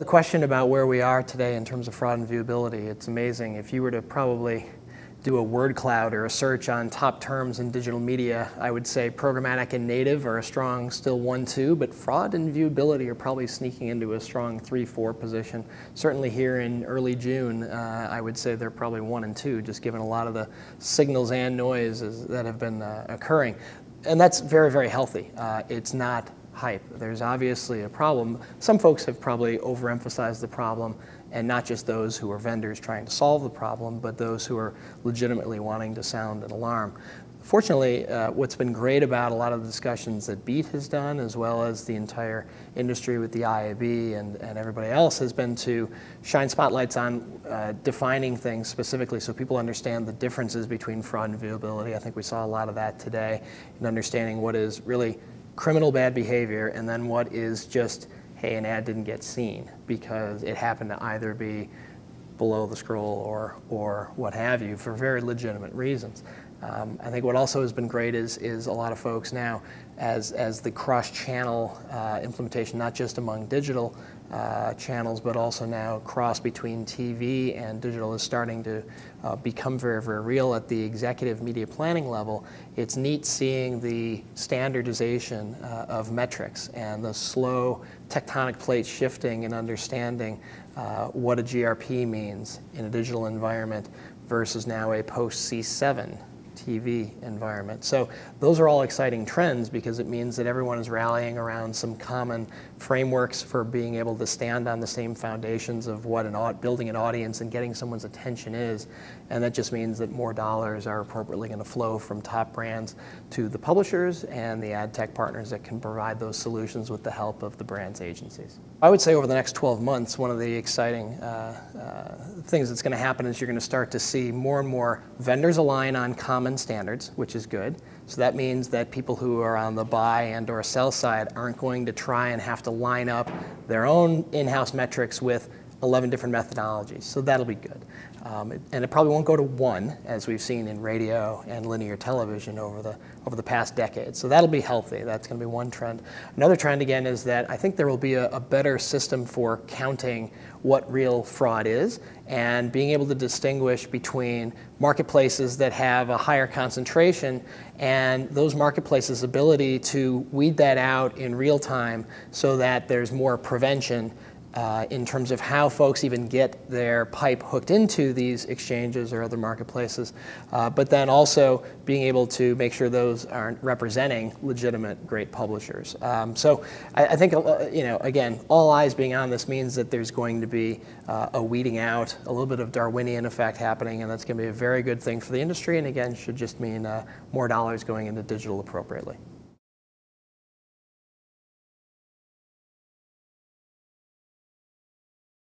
The question about where we are today in terms of fraud and viewability, it's amazing. If you were to probably do a word cloud or a search on top terms in digital media, I would say programmatic and native are a strong still 1-2, but fraud and viewability are probably sneaking into a strong 3-4 position. Certainly here in early June, I would say they're probably 1 and 2, just given a lot of the signals and noises that have been occurring. And that's very, very healthy. It's not hype. There's obviously a problem. Some folks have probably overemphasized the problem, and not just those who are vendors trying to solve the problem, but those who are legitimately wanting to sound an alarm. Fortunately, what's been great about a lot of the discussions that BEAT has done, as well as the entire industry with the IAB and everybody else, has been to shine spotlights on defining things specifically so people understand the differences between fraud and viewability. I think we saw a lot of that today in understanding what is really criminal bad behavior, and then what is just, hey, an ad didn't get seen because it happened to either be below the scroll or what have you, for very legitimate reasons. I think what also has been great is a lot of folks now, as the cross-channel implementation, not just among digital channels, but also now cross between TV and digital, is starting to become very, very real at the executive media planning level. It's neat seeing the standardization of metrics and the slow tectonic plate shifting and understanding what a GRP means in a digital environment versus now a post-C7 TV environment. So those are all exciting trends because it means that everyone is rallying around some common frameworks for being able to stand on the same foundations of what building an audience and getting someone's attention is. And that just means that more dollars are appropriately going to flow from top brands to the publishers and the ad tech partners that can provide those solutions with the help of the brands' agencies. I would say over the next 12 months, one of the exciting things that's going to happen is you're going to start to see more and more vendors align on common standards, which is good. So that means that people who are on the buy and or sell side aren't going to try and have to line up their own in-house metrics with 11 different methodologies. So that'll be good. And it probably won't go to one, as we've seen in radio and linear television over the past decade. So that'll be healthy. That's going to be one trend. Another trend, again, is that I think there will be a better system for counting what real fraud is and being able to distinguish between marketplaces that have a higher concentration and those marketplaces' ability to weed that out in real time so that there's more prevention in terms of how folks even get their pipe hooked into these exchanges or other marketplaces, but then also being able to make sure those aren't representing legitimate great publishers. So I think, again, all eyes being on this means that there's going to be a weeding out, a little bit of Darwinian effect happening, and that's going to be a very good thing for the industry, and again, should just mean more dollars going into digital appropriately.